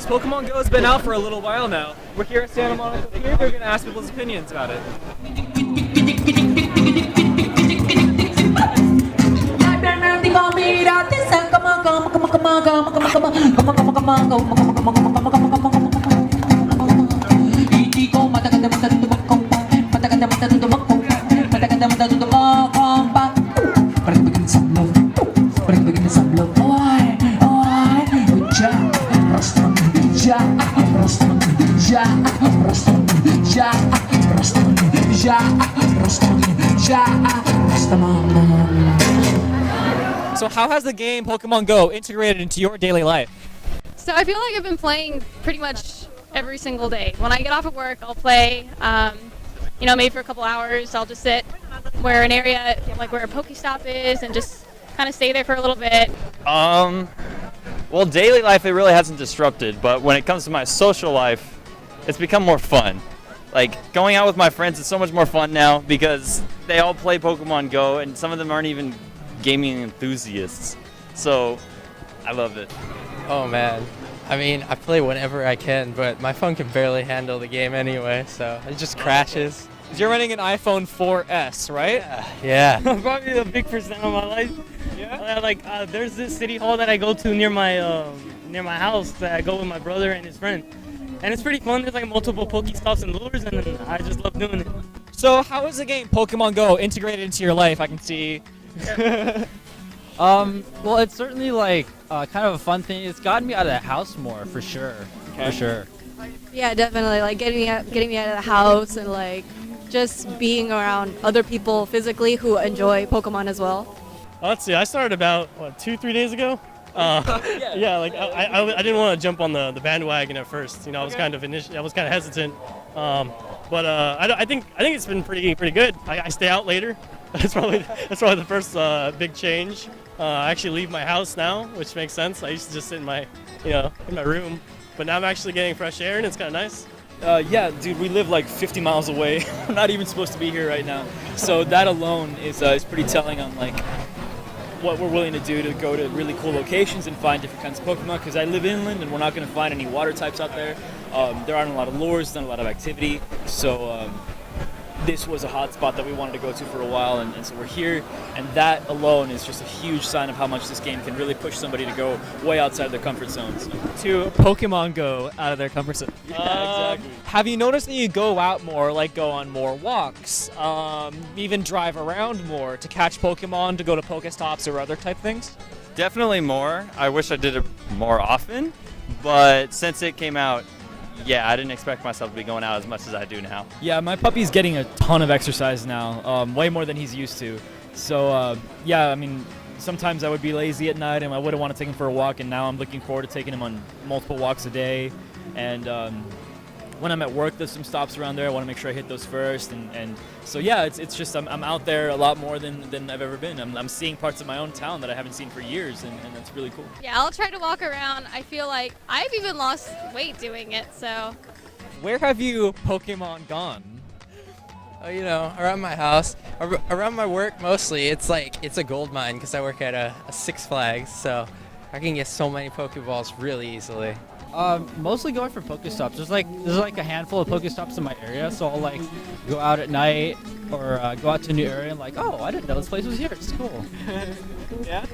Pokemon Go has been out for a little while now. We're here at Santa Monica Pier. We're going to ask people's opinions about it. So how has the game Pokemon Go integrated into your daily life? So I feel like I've been playing pretty much every single day. When I get off of work, I'll play, maybe for a couple hours. I'll just sit where an area, like where a Pokestop is, and just kind of stay there for a little bit. Well, daily life, it really hasn't disrupted, but when it comes to my social life, it's become more fun. Like, going out with my friends is so much more fun now because they all play Pokemon Go, and some of them aren't even gaming enthusiasts. So, I love it. Oh man, I mean, I play whenever I can, but my phone can barely handle the game anyway, so it just crashes. You're running an iPhone 4S, right? Yeah. Probably a big percent of my life. Yeah. There's this city hall that I go to near my house that I go with my brother and his friend, and it's pretty fun. There's like multiple Pokestops and lures, and I just love doing it. So how is the game Pokemon Go integrated into your life? I can see. Well, it's certainly like kind of a fun thing. It's gotten me out of the house more, for sure. Okay. For sure. Yeah, definitely. Like getting me out of the house and like just being around other people physically who enjoy Pokemon as well. Let's see. I started about 2-3 days ago. Yeah, like I didn't want to jump on the bandwagon at first. I was kind of hesitant. But I think it's been pretty good. I stay out later. That's probably the first big change. I actually leave my house now, which makes sense. I used to just sit in my room, but now I'm actually getting fresh air and it's kind of nice. Yeah, dude, we live like 50 miles away. I'm not even supposed to be here right now. So that alone is pretty telling on like what we're willing to do to go to really cool locations and find different kinds of Pokemon, because I live inland and we're not going to find any water types out there. There aren't a lot of lures, not a lot of activity. So this was a hot spot that we wanted to go to for a while, and so we're here, and that alone is just a huge sign of how much this game can really push somebody to go way outside their comfort zones. To Pokemon Go out of their comfort zone. Yeah, exactly. Have you noticed that you go out more, like go on more walks, even drive around more to catch Pokemon, to go to Pokestops or other type things? Definitely more. I wish I did it more often, but since it came out, yeah, I didn't expect myself to be going out as much as I do now. Yeah, my puppy's getting a ton of exercise now, way more than he's used to. So, yeah, I mean, sometimes I would be lazy at night and I wouldn't want to take him for a walk, and now I'm looking forward to taking him on multiple walks a day. And when I'm at work, there's some stops around there. I want to make sure I hit those first. And so, yeah, it's just I'm out there a lot more than I've ever been. I'm seeing parts of my own town that I haven't seen for years, and that's really cool. Yeah, I'll try to walk around. I feel like I've even lost weight doing it, so. Where have you Pokemon gone? Oh, around my house, around my work mostly. It's a gold mine because I work at a Six Flags, so I can get so many Pokeballs really easily. Mostly going for Pokestops. There's like a handful of Pokestops in my area, so I'll like go out at night or go out to a new area and like, oh, I didn't know this place was here. It's cool. Yeah?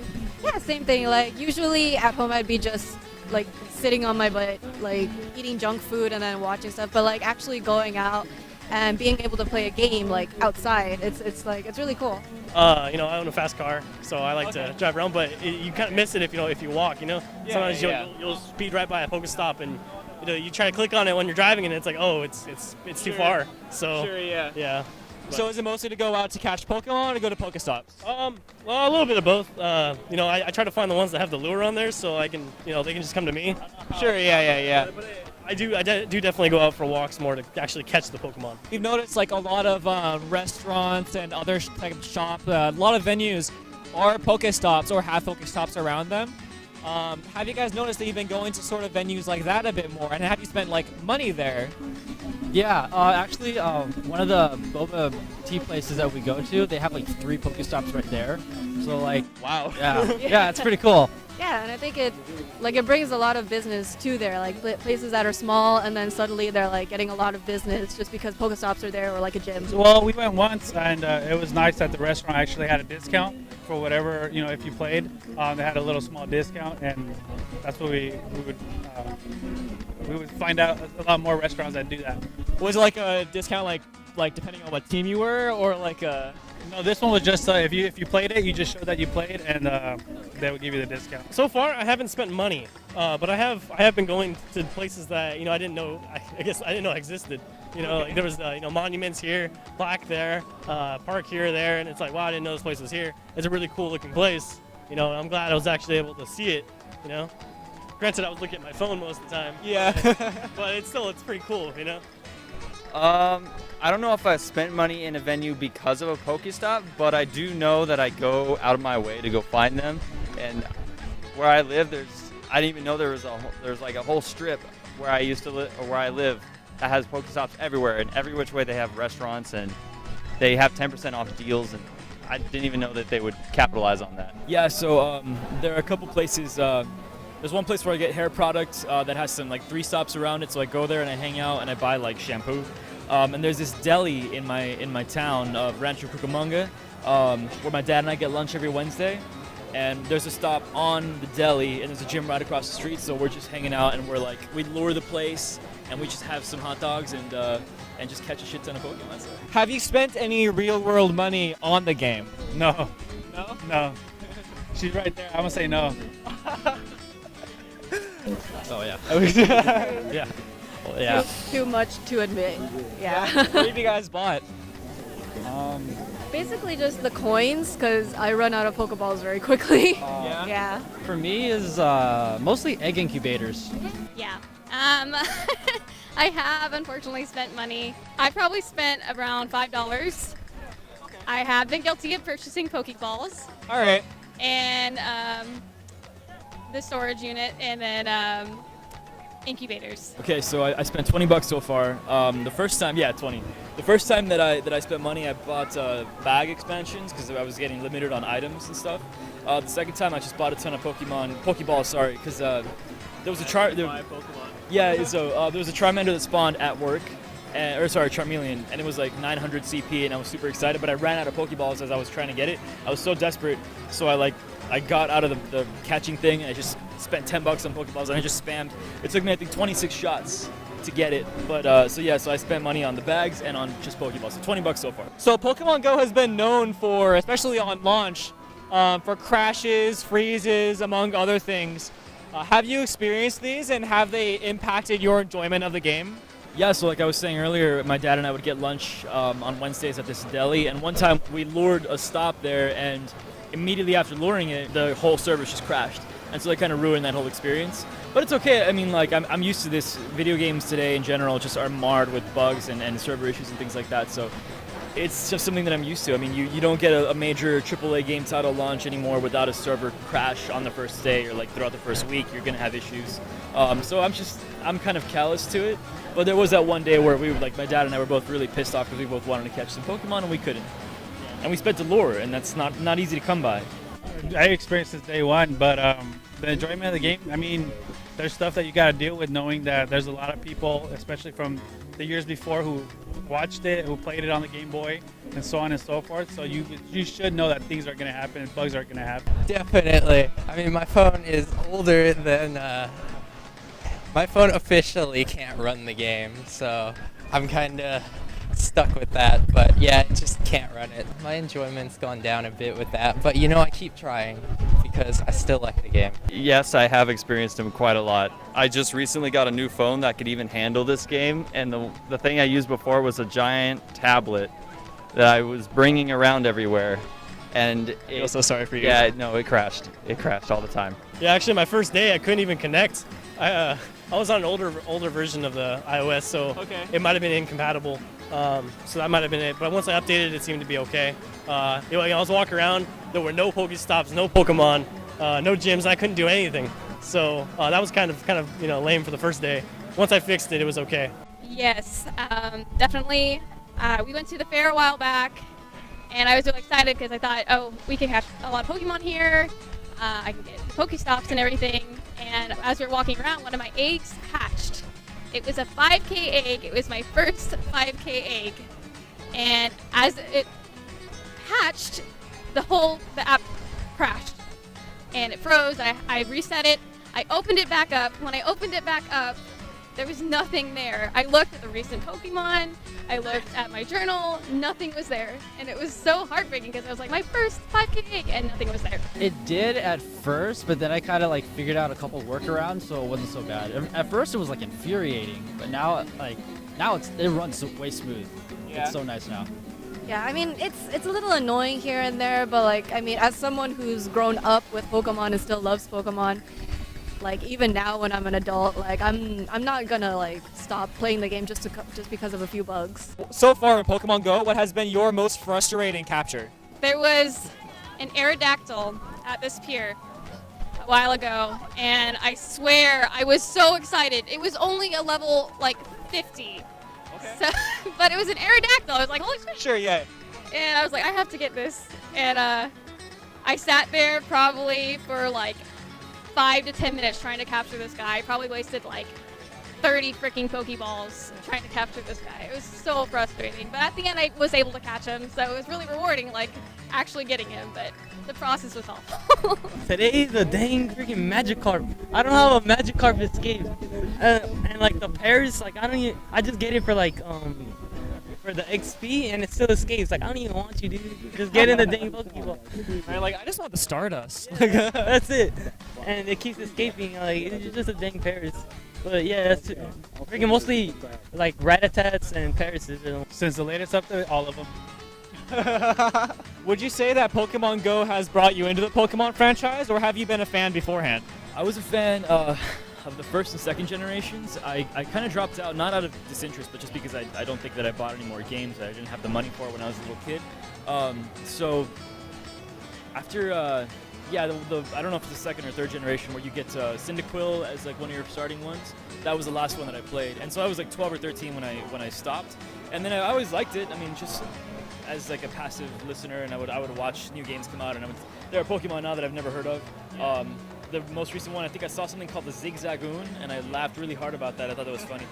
Yeah, same thing. Like usually at home I'd be just like sitting on my butt, like eating junk food and then watching stuff. But like actually going out and being able to play a game like outside, it's really cool. I own a fast car, so I like to drive around. But you kind of miss it if you walk. Sometimes you'll speed right by a Pokestop and you try to click on it when you're driving and it's like, oh, it's too far. So Sure, yeah. Yeah. So is it mostly to go out to catch Pokemon or go to Pokestops? Well, a little bit of both. I try to find the ones that have the lure on there, so I can, they can just come to me. Sure, yeah. But I do definitely go out for walks more to actually catch the Pokemon. We've noticed like a lot of restaurants and other type of shops, a lot of venues are Pokestops or have Pokestops around them. Have you guys noticed that you've been going to sort of venues like that a bit more, and have you spent like money there? Yeah, actually, one of the boba tea places that we go to, they have like 3 Pokestops right there. So like, Wow. yeah, yeah, it's pretty cool. Yeah, Yeah, and I think it brings a lot of business to there, like places that are small, and then suddenly they're like getting a lot of business just because Pokestops are there or like a gym. Well, we went once, and it was nice that the restaurant actually had a discount for whatever, if you played. They had a little small discount, and that's what we would find out a lot more restaurants that do that. Was it like a discount, like depending on what team you were, or like a? No, this one was just if you played it, you just showed that you played, and they would give you the discount. So far, I haven't spent money, but I have been going to places that I didn't know. I guess I didn't know existed. Like there was monuments here, plaque there, park here, there, and it's like, wow, I didn't know this place was here. It's a really cool looking place. I'm glad I was actually able to see it. Granted, I was looking at my phone most of the time. Yeah. But it's pretty cool. I don't know if I spent money in a venue because of a Pokestop, but I do know that I go out of my way to go find them. And where I live, I didn't even know there's like a whole strip where I used to live, or where I live, that has Pokestops everywhere. And every which way they have restaurants, and they have 10% off deals. And I didn't even know that they would capitalize on that. Yeah. So there are a couple places. There's one place where I get hair products that has some like 3 stops around it. So I go there and I hang out and I buy like shampoo. And there's this deli in my town of Rancho Cucamonga, where my dad and I get lunch every Wednesday. And there's a stop on the deli, and there's a gym right across the street. So we're just hanging out, and we lure the place, and we just have some hot dogs and just catch a shit ton of Pokemon. So. Have you spent any real world money on the game? No. No? No. She's right there. I'm gonna say no. Oh yeah. Yeah. Well, yeah. Too much to admit. Yeah. What have you guys bought? Basically just the coins, because I run out of Pokeballs very quickly. Yeah? Yeah. For me is mostly egg incubators. Yeah. I have unfortunately spent money. I probably spent around $5. I have been guilty of purchasing Pokeballs All right. and the storage unit, and then incubators. Okay, so I spent $20 so far. The first time, 20. The first time that I spent money, I bought bag expansions because I was getting limited on items and stuff. The second time, I just bought a ton of Pokeballs. Sorry, because there was a Yeah, so there was a Charmander that spawned at work, Charmeleon, and it was like 900 CP, and I was super excited. But I ran out of Pokeballs as I was trying to get it. I was so desperate, so I got out of the catching thing, and I just spent $10 on Pokeballs, and I just spammed. It took me, I think, 26 shots to get it. But so I spent money on the bags and on just Pokeballs. So $20 so far. So Pokemon Go has been known for, especially on launch, for crashes, freezes, among other things. Have you experienced these, and have they impacted your enjoyment of the game? Yeah, so like I was saying earlier, my dad and I would get lunch on Wednesdays at this deli, and one time we lured a stop there, and immediately after luring it, the whole service just crashed. And so they kind of ruined that whole experience. But it's okay. I mean, like, I'm used to this. Video games today in general just are marred with bugs and server issues and things like that. So it's just something that I'm used to. I mean, you don't get a major AAA game title launch anymore without a server crash on the first day or like throughout the first week. You're going to have issues. So I'm kind of callous to it. But there was that one day where my dad and I were both really pissed off because we both wanted to catch some Pokemon and we couldn't. And we spent the lure, and that's not easy to come by. I experienced this day one, but the enjoyment of the game, I mean, there's stuff that you got to deal with, knowing that there's a lot of people, especially from the years before, who watched it, who played it on the Game Boy, and so on and so forth. So you should know that things are going to happen and bugs are going to happen. Definitely. I mean, my phone is older than my phone officially can't run the game, so I'm kind of stuck with that. But yeah, I just can't run it. My enjoyment's gone down a bit with that, but I keep trying because I still like the game. Yes, I have experienced them quite a lot. I just recently got a new phone that could even handle this game, and the thing I used before was a giant tablet that I was bringing around everywhere. And I feel so sorry for you. Yeah, no, it crashed. It crashed all the time. Yeah, actually, my first day, I couldn't even connect. I was on an older version of the iOS, so it might have been incompatible. So that might have been it. But once I updated, it seemed to be okay. I was walking around. There were no Pokestops, no Pokemon, no gyms. I couldn't do anything. So that was kind of lame for the first day. Once I fixed it, it was okay. Yes, definitely. We went to the fair a while back, and I was really excited because I thought, we can catch a lot of Pokemon here. I can get Pokestops and everything. And as we were walking around, one of my eggs hatched. It was a 5K egg. It was my first 5K egg. And as it hatched, the app crashed. And it froze. I reset it. I opened it back up. When I opened it back up, there was nothing there. I looked at the recent Pokemon. I looked at my journal. Nothing was there. And it was so heartbreaking because I was like, my first 5K egg, and nothing was there. It did at first, but then I kind of like figured out a couple workarounds, so it wasn't so bad. At first, it was like infuriating, but now it runs way smooth. Yeah. It's so nice now. Yeah, I mean, it's a little annoying here and there, but like, I mean, as someone who's grown up with Pokemon and still loves Pokemon, like even now when I'm an adult, like I'm not gonna like stop playing the game just because of a few bugs. So far in Pokemon Go, what has been your most frustrating capture? There was an Aerodactyl at this pier a while ago, and I swear I was so excited. It was only a level like 50. Okay. So, but it was an Aerodactyl. I was like, holy shit. Sure, yeah. And I was like, I have to get this. And I sat there probably for like 5 to 10 minutes trying to capture this guy. I probably wasted like 30 freaking Pokeballs trying to capture this guy. It was so frustrating. But at the end, I was able to catch him, so it was really rewarding, like actually getting him. But the process was awful. Today, the dang freaking Magikarp. I don't have a Magikarp escape, and like the pairs, like I just get it for like for the XP, and it still escapes. Like I don't even want you, dude. Just get in the dang Pokeball. Right, like I just want the Stardust. That's it. And it keeps escaping. Like it's just a dang pairs. But yeah, that's freaking mostly like Ratatats and Parises. Since the latest update, all of them. Would you say that Pokemon Go has brought you into the Pokemon franchise, or have you been a fan beforehand? I was a fan of the first and second generations. I kind of dropped out, not out of disinterest, but just because I don't think that I bought any more games. I didn't have the money for it when I was a little kid. So after, I don't know if it's the second or third generation where you get Cyndaquil as like one of your starting ones. That was the last one that I played, and so I was like 12 or 13 when I stopped. And then I always liked it. I mean, just as like a passive listener, and I would watch new games come out, and there are Pokemon now that I've never heard of. The most recent one, I think I saw something called the Zigzagoon, and I laughed really hard about that. I thought that was funny.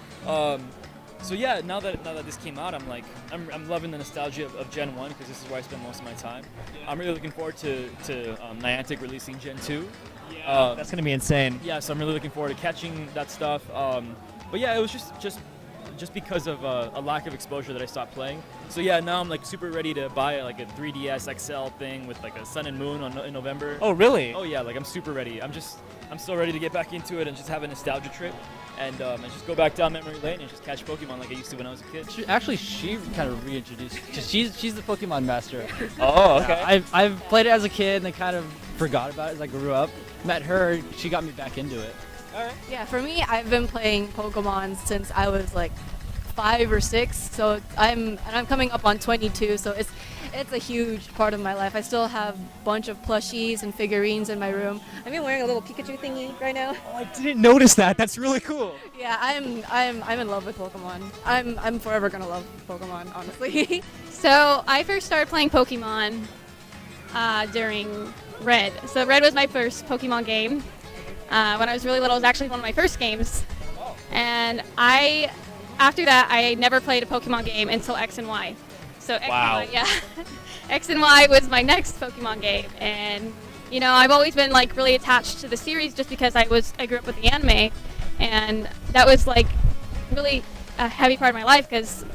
So yeah, now that this came out, I'm loving the nostalgia of Gen 1 because this is where I spend most of my time. I'm really looking forward to Niantic releasing Gen 2. Yeah, that's gonna be insane. Yeah, so I'm really looking forward to catching that stuff. But yeah, it was just because of a lack of exposure that I stopped playing. So yeah, now I'm like super ready to buy like a 3DS XL thing with like a Sun and Moon in November. Oh really? Oh yeah, like I'm super ready. I'm so ready to get back into it and just have a nostalgia trip and just go back down memory lane and just catch Pokemon like I used to when I was a kid. She kind of reintroduced, because she's the Pokemon master. Oh, okay. I've played it as a kid and then kind of forgot about it as I grew up. Met her, she got me back into it. Yeah, for me, I've been playing Pokemon since I was like 5 or 6. So I'm coming up on 22. So it's a huge part of my life. I still have a bunch of plushies and figurines in my room. I'm even wearing a little Pikachu thingy right now. Oh, I didn't notice that. That's really cool. Yeah, I'm in love with Pokemon. I'm forever gonna love Pokemon, honestly. So I first started playing Pokemon during Red. So Red was my first Pokemon game. When I was really little, it was actually one of my first games. And after that, I never played a Pokemon game until X and Y. So X and Y, yeah. X and Y was my next Pokemon game. And, you know, I've always been like really attached to the series just because I grew up with the anime. And that was like really a heavy part of my life because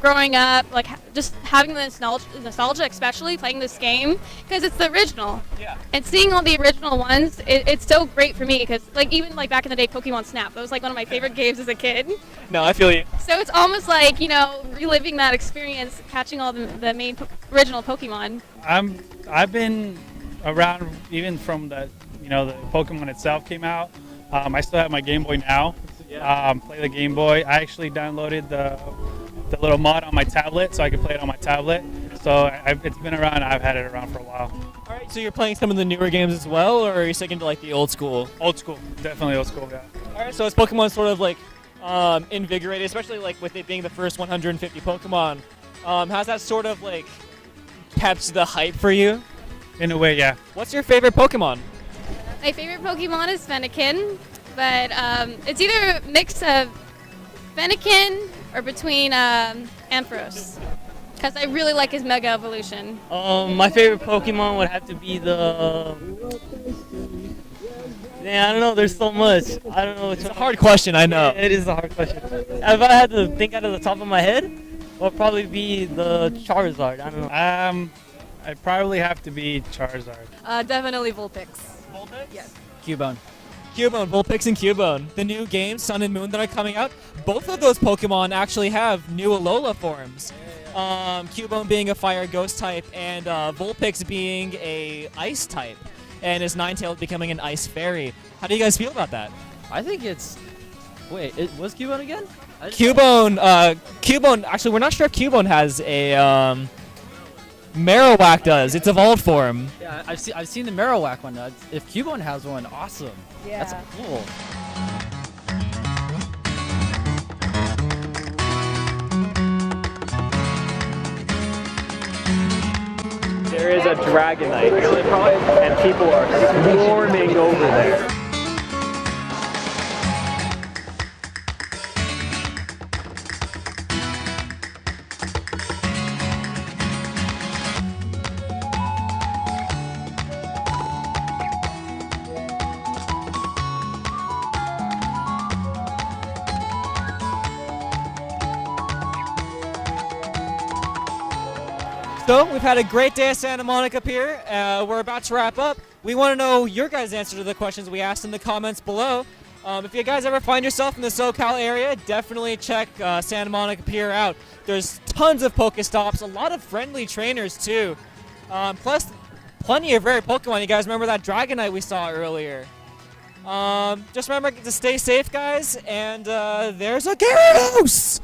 growing up, like just having the nostalgia, especially playing this game, because it's the original. Yeah. And seeing all the original ones, it's so great for me because, like, even like back in the day, Pokemon Snap, that was like one of my favorite games as a kid. No, I feel you. So it's almost like, you know, reliving that experience, catching all the main original Pokemon. I've been around even from the Pokemon itself came out. I still have my Game Boy now. Yeah. Play the Game Boy. I actually downloaded the little mod on my tablet so I can play it on my tablet. So it's been around. I've had it around for a while. All right, so you're playing some of the newer games as well, or are you sticking to like the old school? Old school, definitely old school. Yeah. All right, so is Pokemon sort of like invigorated, especially like with it being the first 150 Pokemon? Has that sort of like kept the hype for you? In a way, yeah. What's your favorite Pokemon? My favorite Pokemon is Fennekin, but it's either a mix of Fennekin or between Ampharos, because I really like his Mega Evolution. My favorite Pokemon would have to be the. Man, I don't know. There's so much. I don't know. It's a hard question, I know. It is a hard question. If I had to think out of the top of my head, it would probably be the Charizard. I don't know. I'd probably have to be Charizard. Definitely Vulpix. Vulpix? Yes. Cubone. Cubone, Vulpix and Cubone. The new games, Sun and Moon, that are coming out, both of those Pokemon actually have new Alola forms. Cubone being a fire ghost type, and Vulpix being a ice type, and his Ninetales becoming an ice fairy. How do you guys feel about that? I think it's. Wait, it was Cubone again? Cubone, actually, we're not sure if Cubone has a. Marowak does. It's evolved form. Yeah, I've seen the Marowak one. If Cubone has one, awesome. Yeah. That's cool. There is a Dragonite, and people are swarming over there. So, we've had a great day at Santa Monica Pier. We're about to wrap up. We want to know your guys' answer to the questions we asked in the comments below. If you guys ever find yourself in the SoCal area, definitely check Santa Monica Pier out. There's tons of Pokestops, a lot of friendly trainers too. Plus, plenty of rare Pokemon. You guys remember that Dragonite we saw earlier? Just remember to stay safe, guys, and there's a Gyarados!